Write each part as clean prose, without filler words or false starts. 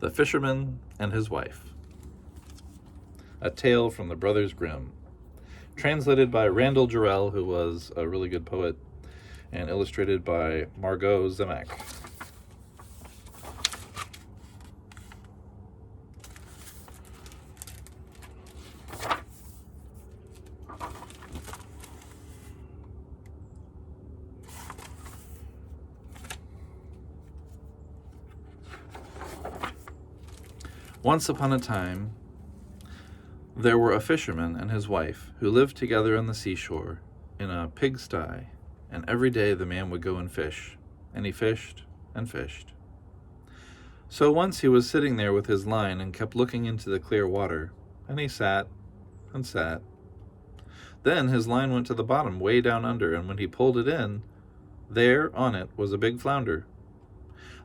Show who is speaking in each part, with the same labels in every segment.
Speaker 1: The Fisherman and His Wife. A tale from the brothers Grimm. Translated by Randall Jarrell, who was a really good poet, and illustrated by Margot Zemek. Once upon a time, there were a fisherman and his wife who lived together on the seashore in a pigsty, and every day the man would go and fish, and he fished and fished. So once he was sitting there with his line and kept looking into the clear water, and he sat and sat. Then his line went to the bottom way down under, and when he pulled it in, there on it was a big flounder.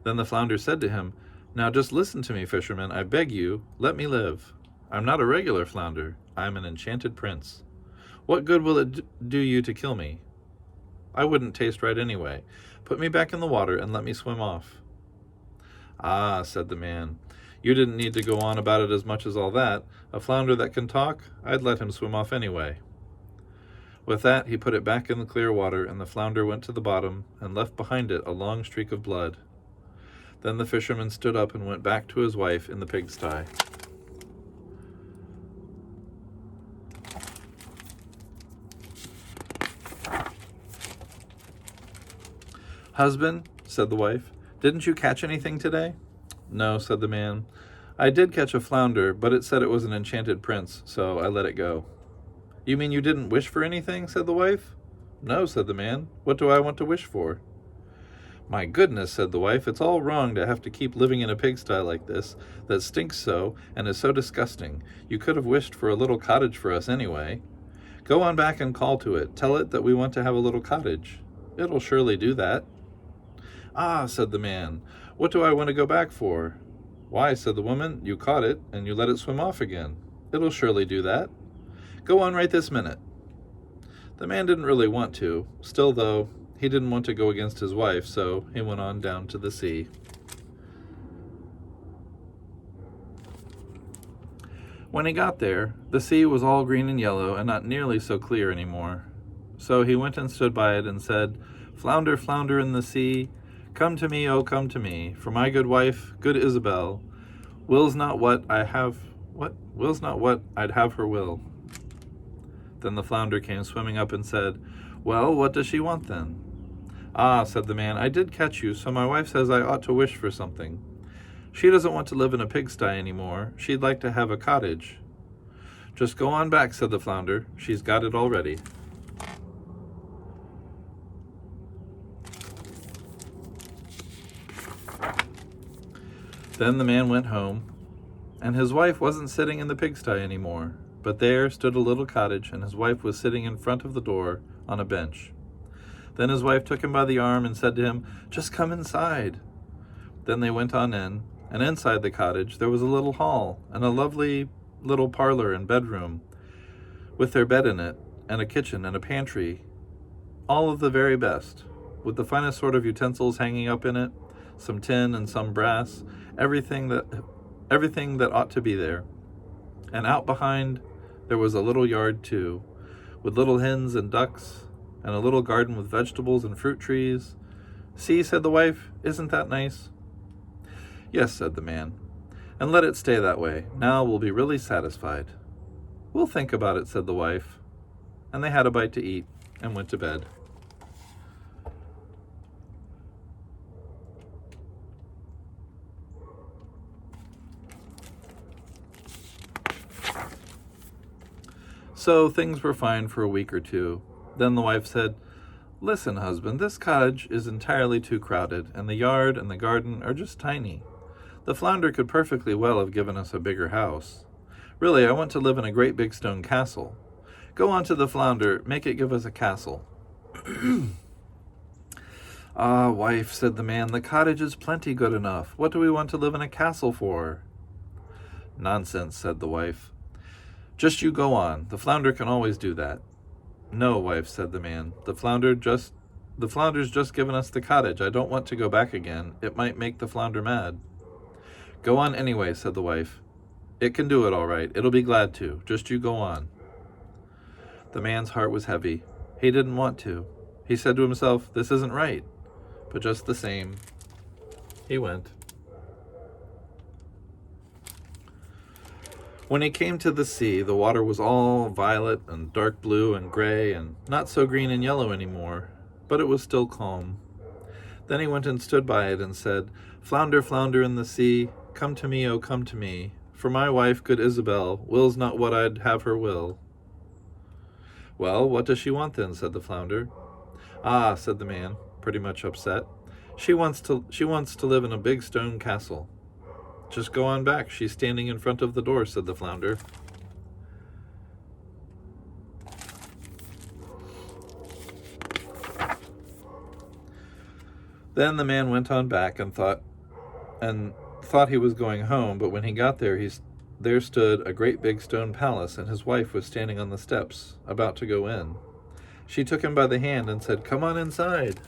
Speaker 1: Then the flounder said to him, "Now just listen to me, fisherman, I beg you, let me live. I'm not a regular flounder, I'm an enchanted prince. What good will it do you to kill me? I wouldn't taste right anyway. Put me back in the water and let me swim off." "Ah," said the man, "you didn't need to go on about it as much as all that. A flounder that can talk, I'd let him swim off anyway." With that, he put it back in the clear water, and the flounder went to the bottom and left behind it a long streak of blood. Then the fisherman stood up and went back to his wife in the pigsty. "Husband," said the wife, "didn't you catch anything today?" "No," said the man. "I did catch a flounder, but it said it was an enchanted prince, so I let it go." "You mean you didn't wish for anything?" said the wife. "No," said the man. "What do I want to wish for?" "My goodness," said the wife, "it's all wrong to have to keep living in a pigsty like this, that stinks so and is so disgusting. You could have wished for a little cottage for us anyway. Go on back and call to it. Tell it that we want to have a little cottage. It'll surely do that." "Ah," said the man, "what do I want to go back for?" "Why," said the woman, "you caught it and you let it swim off again. It'll surely do that. Go on right this minute." The man didn't really want to. Still, though, he didn't want to go against his wife, so he went on down to the sea. When he got there, the sea was all green and yellow and not nearly so clear anymore. So he went and stood by it and said, "Flounder, flounder in the sea, come to me, oh come to me, for my good wife, good Isabel, wills not what I'd have her will." Then the flounder came swimming up and said, "Well, what does she want then?" "Ah," said the man, "I did catch you, so my wife says I ought to wish for something. She doesn't want to live in a pigsty anymore. She'd like to have a cottage." "Just go on back," said the flounder. "She's got it already." Then the man went home, and his wife wasn't sitting in the pigsty anymore, but there stood a little cottage, and his wife was sitting in front of the door on a bench. Then his wife took him by the arm and said to him, "Just come inside." Then they went on in, and inside the cottage there was a little hall, and a lovely little parlor and bedroom, with their bed in it, and a kitchen and a pantry, all of the very best, with the finest sort of utensils hanging up in it, some tin and some brass, everything that ought to be there. And out behind there was a little yard too, with little hens and ducks, and a little garden with vegetables and fruit trees. "See," said the wife, "isn't that nice?" "Yes," said the man, "and let it stay that way. Now we'll be really satisfied." "We'll think about it," said the wife. And they had a bite to eat and went to bed. So things were fine for a week or two. Then the wife said, "Listen, husband, this cottage is entirely too crowded, and the yard and the garden are just tiny. The flounder could perfectly well have given us a bigger house. Really, I want to live in a great big stone castle. Go on to the flounder, make it give us a castle." "Ah, wife," said the man, "the cottage is plenty good enough. What do we want to live in a castle for?" "Nonsense," said the wife. "Just you go on. The flounder can always do that." "No, wife," said the man. The flounder's just given us the cottage. I don't want to go back again. It might make the flounder mad." Go on anyway, said the wife. It can do it all right. It'll be glad to. Just you go on. The man's heart was heavy. He didn't want to. He said to himself, this isn't right. But just the same, he went. When he came to the sea, the water was all violet and dark blue and gray and not so green and yellow anymore, but it was still calm. Then he went and stood by it and said, Flounder, flounder in the sea, come to me, oh, come to me, for my wife, good Isabel, wills not what I'd have her will. Well, what does she want then? Said the flounder. Ah, said the man, pretty much upset. She wants to live in a big stone castle. Just go on back. She's standing in front of the door, said the flounder. Then the man went on back and thought he was going home, but when he got there, there stood a great big stone palace, and his wife was standing on the steps, about to go in. She took him by the hand and said, Come on inside.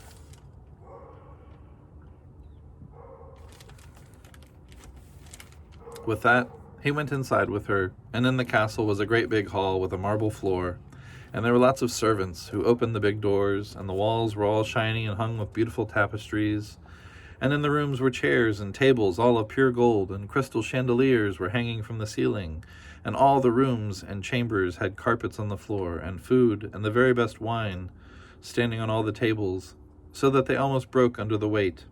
Speaker 1: With that, he went inside with her, and in the castle was a great big hall with a marble floor, and there were lots of servants who opened the big doors, and the walls were all shiny and hung with beautiful tapestries, and in the rooms were chairs and tables all of pure gold, and crystal chandeliers were hanging from the ceiling, and all the rooms and chambers had carpets on the floor, and food and the very best wine standing on all the tables, so that they almost broke under the weight.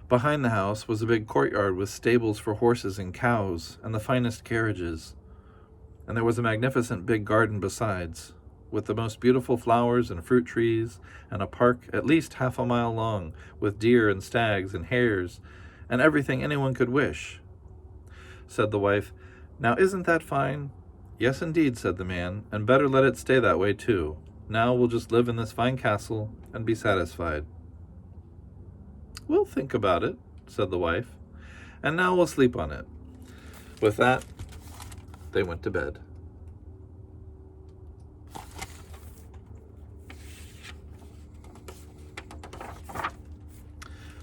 Speaker 1: Behind the house was a big courtyard with stables for horses and cows, and the finest carriages. And there was a magnificent big garden besides, with the most beautiful flowers and fruit trees, and a park at least half a mile long, with deer and stags and hares, and everything anyone could wish. Said the wife, Now isn't that fine? Yes, indeed, said the man, and better let it stay that way too. Now we'll just live in this fine castle and be satisfied. We'll think about it, said the wife, and now we'll sleep on it. With that, they went to bed.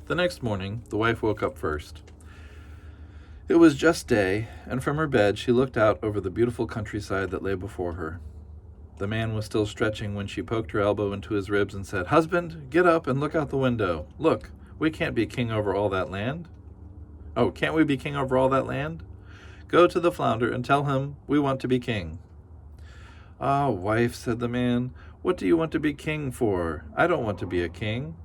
Speaker 1: The next morning, the wife woke up first. It was just day, and from her bed she looked out over the beautiful countryside that lay before her. The man was still stretching when she poked her elbow into his ribs and said, Husband, get up and look out the window. Look, we can't be king over all that land. Oh, can't we be king over all that land? Go to the flounder and tell him we want to be king. Ah, wife, said the man, what do you want to be king for? I don't want to be a king.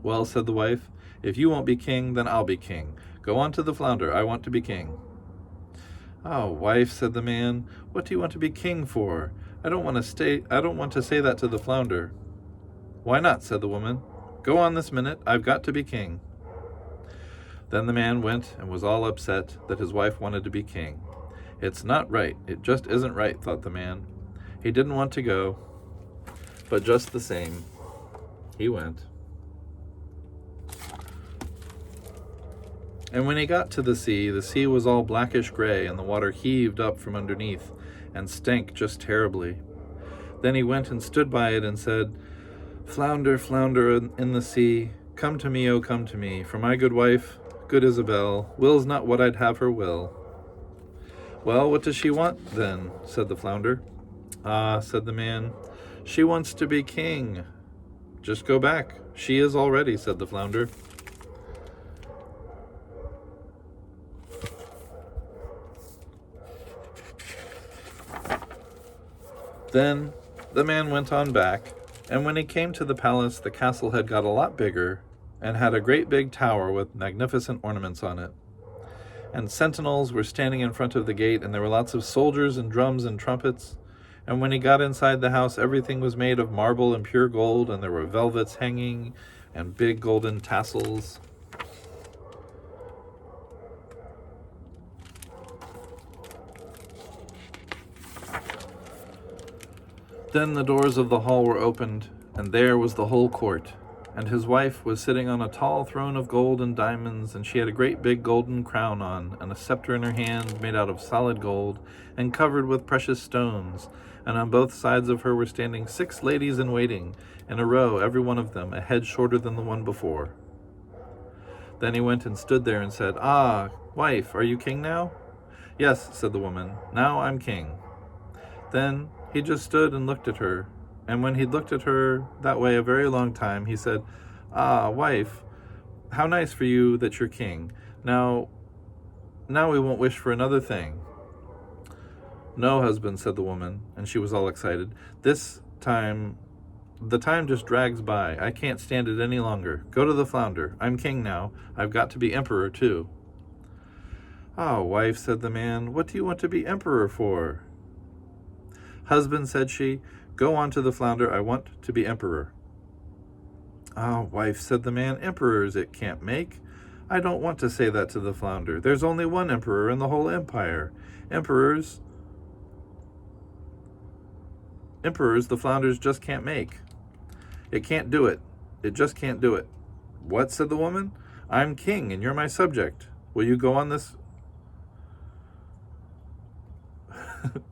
Speaker 1: Well, said the wife, if you won't be king, then I'll be king. Go on to the flounder. I want to be king. Ah, wife, said the man, what do you want to be king for? I don't want to say that to the flounder. Why not? Said the woman. Go on this minute. I've got to be king. Then the man went and was all upset that his wife wanted to be king. It's not right. It just isn't right, thought the man. He didn't want to go, but just the same, he went. And when he got to the sea was all blackish gray, and the water heaved up from underneath and stank just terribly. Then he went and stood by it and said, Flounder, flounder in the sea, come to me, oh, come to me, for my good wife, good Isabel, wills not what I'd have her will. Well, what does she want, then? Said the flounder. Ah, said the man, she wants to be king. Just go back. She is already, said the flounder. Then the man went on back, and when he came to the palace, the castle had got a lot bigger, and had a great big tower with magnificent ornaments on it. And sentinels were standing in front of the gate, and there were lots of soldiers and drums and trumpets. And when he got inside the house, everything was made of marble and pure gold, and there were velvets hanging, and big golden tassels. Then the doors of the hall were opened, and there was the whole court. And his wife was sitting on a tall throne of gold and diamonds, and she had a great big golden crown on, and a scepter in her hand made out of solid gold, and covered with precious stones. And on both sides of her were standing 6 ladies in waiting, in a row, every one of them a head shorter than the one before. Then he went and stood there and said, "Ah, wife, are you king now?" "Yes," said the woman, "now I'm king." Then he just stood and looked at her, and when he'd looked at her that way a very long time, he said, "Ah, wife, how nice for you that you're king. Now we won't wish for another thing." "No, husband," said the woman, and she was all excited. The time just drags by. I can't stand it any longer. Go to the flounder. I'm king now. I've got to be emperor, too." "Ah, wife," said the man, "what do you want to be emperor for?" "Husband," said she, "go on to the flounder. I want to be emperor." "Ah, wife," said the man, "emperors it can't make. I don't want to say that to the flounder. There's only one emperor in the whole empire. Emperors the flounders just can't make. It can't do it. It just can't do it." "What?" said the woman. "I'm king and you're my subject. Will you go on this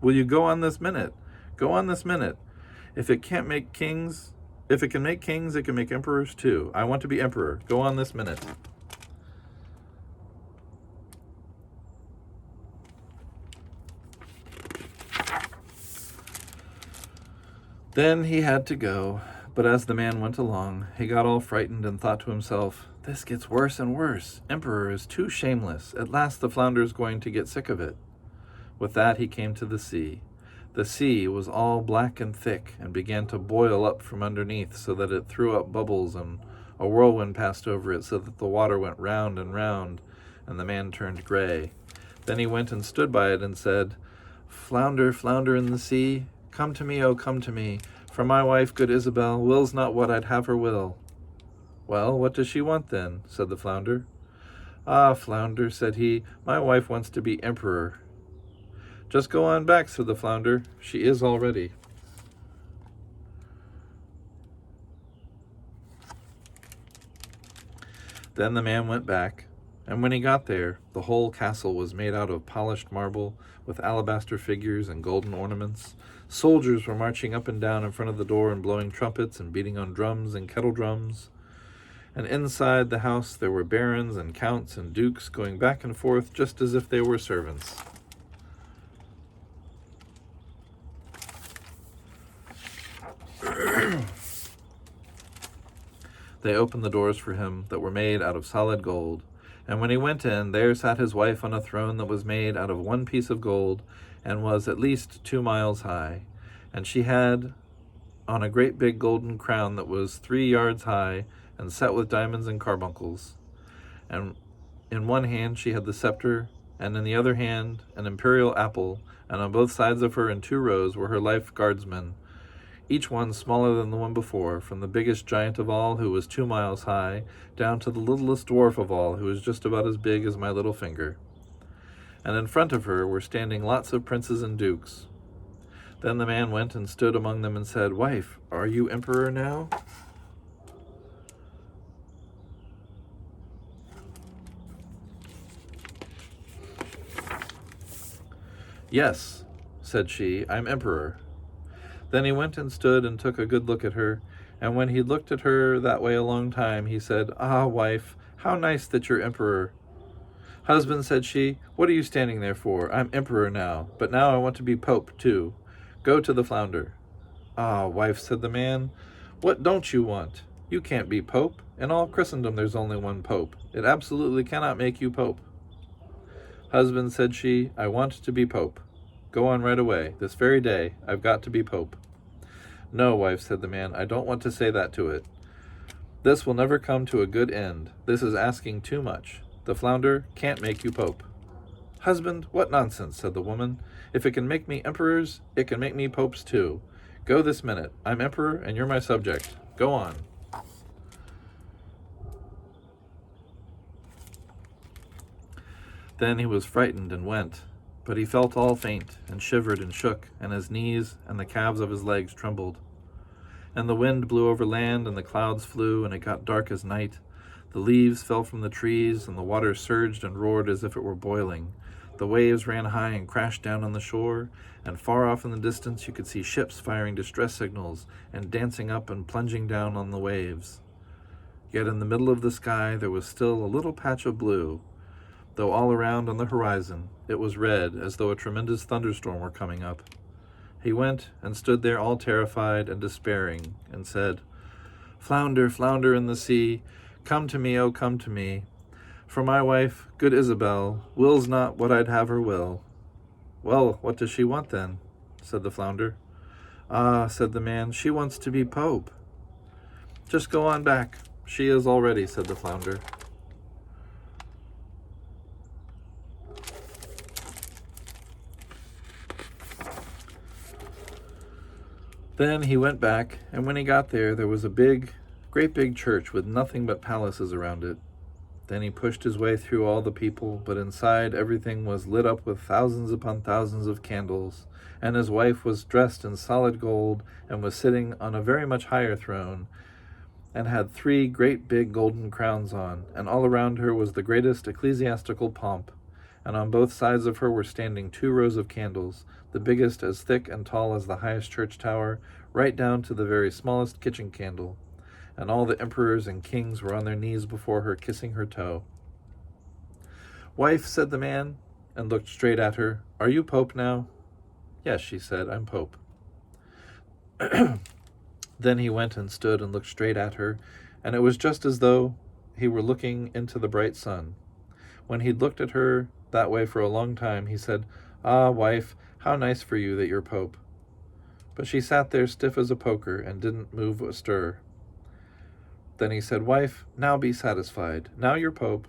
Speaker 1: Will you go on this minute? Go on this minute. If it can make kings, it can make emperors too. I want to be emperor. Go on this minute." Then he had to go, but as the man went along, he got all frightened and thought to himself, "This gets worse and worse. Emperor is too shameless. At last the flounder's going to get sick of it." With that he came to the sea. The sea was all black and thick and began to boil up from underneath so that it threw up bubbles, and a whirlwind passed over it so that the water went round and round, and the man turned gray. Then he went and stood by it and said, "Flounder, flounder in the sea, come to me, oh come to me, for my wife, good Isabel, wills not what I'd have her will." "Well, what does she want then?" said the flounder. "Ah, flounder," said he, "my wife wants to be emperor." "Just go on back," said the flounder. "She is already." Then the man went back, and when he got there, the whole castle was made out of polished marble, with alabaster figures and golden ornaments. Soldiers were marching up and down in front of the door and blowing trumpets and beating on drums and kettle drums. And inside the house there were barons and counts and dukes going back and forth just as if they were servants. They opened the doors for him that were made out of solid gold, and when he went in, there sat his wife on a throne that was made out of one piece of gold and was at least 2 miles high, and she had on a great big golden crown that was 3 yards high and set with diamonds and carbuncles. And in one hand she had the scepter, and in the other hand an imperial apple, and on both sides of her in 2 rows were her life guardsmen, each one smaller than the one before, from the biggest giant of all, who was 2 miles high, down to the littlest dwarf of all, who was just about as big as my little finger. And in front of her were standing lots of princes and dukes. Then the man went and stood among them and said, "Wife, are you emperor now?" "Yes," said she, "I'm emperor." Then he went and stood and took a good look at her, and when he'd looked at her that way a long time, he said, "Ah, wife, how nice that you're emperor." "Husband," said she, "what are you standing there for? I'm emperor now, but now I want to be pope too. Go to the flounder." "Ah, wife," said the man, "what don't you want? You can't be pope. In all Christendom there's only one pope. It absolutely cannot make you pope." "Husband," said she, "I want to be pope. Go on right away. This very day, I've got to be pope." "No, wife," said the man, "I don't want to say that to it. This will never come to a good end. This is asking too much. The flounder can't make you pope." "Husband, what nonsense," said the woman. "If it can make me emperors, it can make me popes too. Go this minute. I'm emperor and you're my subject. Go on." Then he was frightened and went, but he felt all faint and shivered and shook, and his knees and the calves of his legs trembled. And the wind blew over land, and the clouds flew, and it got dark as night. The leaves fell from the trees, and the water surged and roared as if it were boiling. The waves ran high and crashed down on the shore, and far off in the distance you could see ships firing distress signals and dancing up and plunging down on the waves. Yet in the middle of the sky there was still a little patch of blue, though all around on the horizon it was red, as though a tremendous thunderstorm were coming up. He went and stood there all terrified and despairing, and said, "Flounder, flounder in the sea, come to me, oh come to me. For my wife, good Isabel, wills not what I'd have her will." "Well, what does she want then?" said the flounder. "Ah," said the man, "she wants to be Pope." "Just go on back. She is already," said the flounder. Then he went back, and when he got there, there was a great big church with nothing but palaces around it. Then he pushed his way through all the people, but inside everything was lit up with thousands upon thousands of candles, and his wife was dressed in solid gold and was sitting on a very much higher throne, and had 3 great big golden crowns on, and all around her was the greatest ecclesiastical pomp, and on both sides of her were standing 2 rows of candles, the biggest as thick and tall as the highest church tower, right down to the very smallest kitchen candle, and all the emperors and kings were on their knees before her, kissing her toe. "Wife," said the man, and looked straight at her, "are you Pope now?" "Yes," she said, "I'm Pope." Then he went and stood and looked straight at her, and it was just as though he were looking into the bright sun. When he'd looked at her that way for a long time, he said, "Ah, wife, how nice for you that you're Pope." But she sat there stiff as a poker and didn't move a stir. Then he said, "Wife, now be satisfied. Now you're Pope.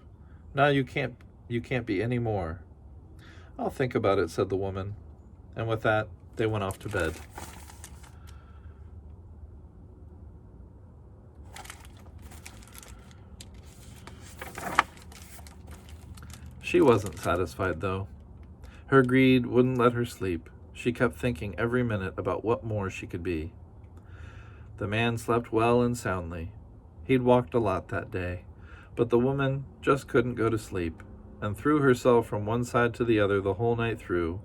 Speaker 1: Now you can't be any more." "I'll think about it," said the woman. And with that, they went off to bed. She wasn't satisfied, though. Her greed wouldn't let her sleep. She kept thinking every minute about what more she could be. The man slept well and soundly. He'd walked a lot that day, but the woman just couldn't go to sleep, and threw herself from one side to the other the whole night through,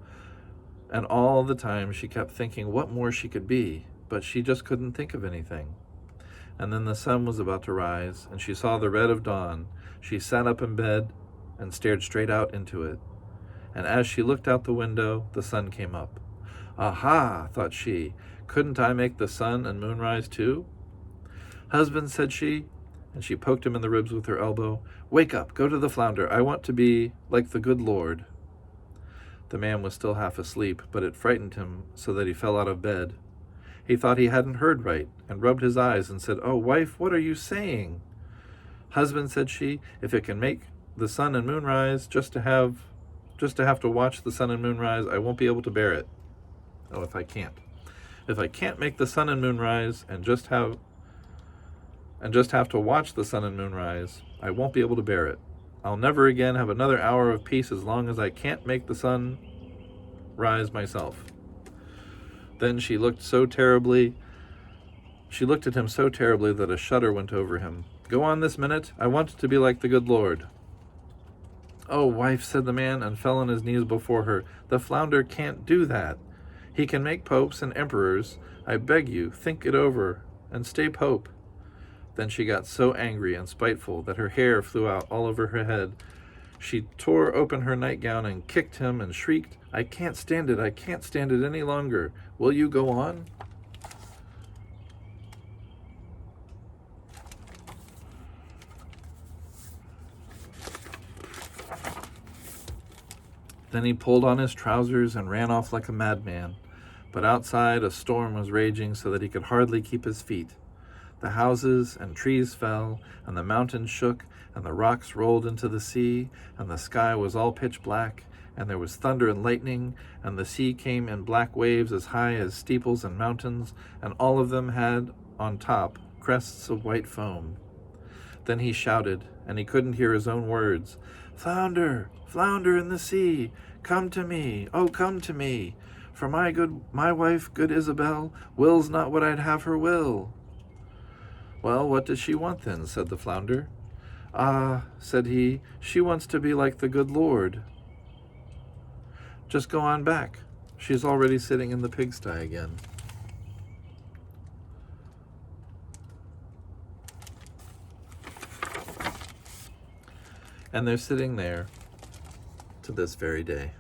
Speaker 1: and all the time she kept thinking what more she could be, but she just couldn't think of anything. And then the sun was about to rise, and she saw the red of dawn. She sat up in bed and stared straight out into it. And as she looked out the window, the sun came up. "Aha," thought she, "couldn't I make the sun and moon rise too?" "Husband," said she, and she poked him in the ribs with her elbow, "wake up, go to the flounder. I want to be like the good Lord." The man was still half asleep, but it frightened him so that he fell out of bed. He thought he hadn't heard right, and rubbed his eyes and said, "Oh, wife, what are you saying?" "Husband," said she, "if it can make the sun and moon rise, just to have to watch the sun and moon rise, I won't be able to bear it." "Oh, if I can't make the sun and moon rise and just have to watch the sun and moon rise, I won't be able to bear it. I'll never again have another hour of peace as long as I can't make the sun rise myself." Then she looked at him so terribly that a shudder went over him. "Go on this minute. I want to be like the good Lord." "Oh, wife," said the man, and fell on his knees before her, "the flounder can't do that. He can make popes and emperors. I beg you, think it over, and stay Pope." Then she got so angry and spiteful that her hair flew out all over her head. She tore open her nightgown and kicked him and shrieked, I can't stand it any longer. Will you go on?" Then he pulled on his trousers and ran off like a madman. But outside a storm was raging so that he could hardly keep his feet. The houses and trees fell, and the mountains shook, and the rocks rolled into the sea, and the sky was all pitch black, and there was thunder and lightning, and the sea came in black waves as high as steeples and mountains, and all of them had on top crests of white foam. Then he shouted, and he couldn't hear his own words, "Flounder, flounder in the sea, come to me, oh come to me, for my wife, good Isabel, wills not what I'd have her will." "Well, what does she want then?" said the flounder. "Ah," said he, "she wants to be like the good Lord." "Just go on back. She's already sitting in the pigsty again." And they're sitting there to this very day.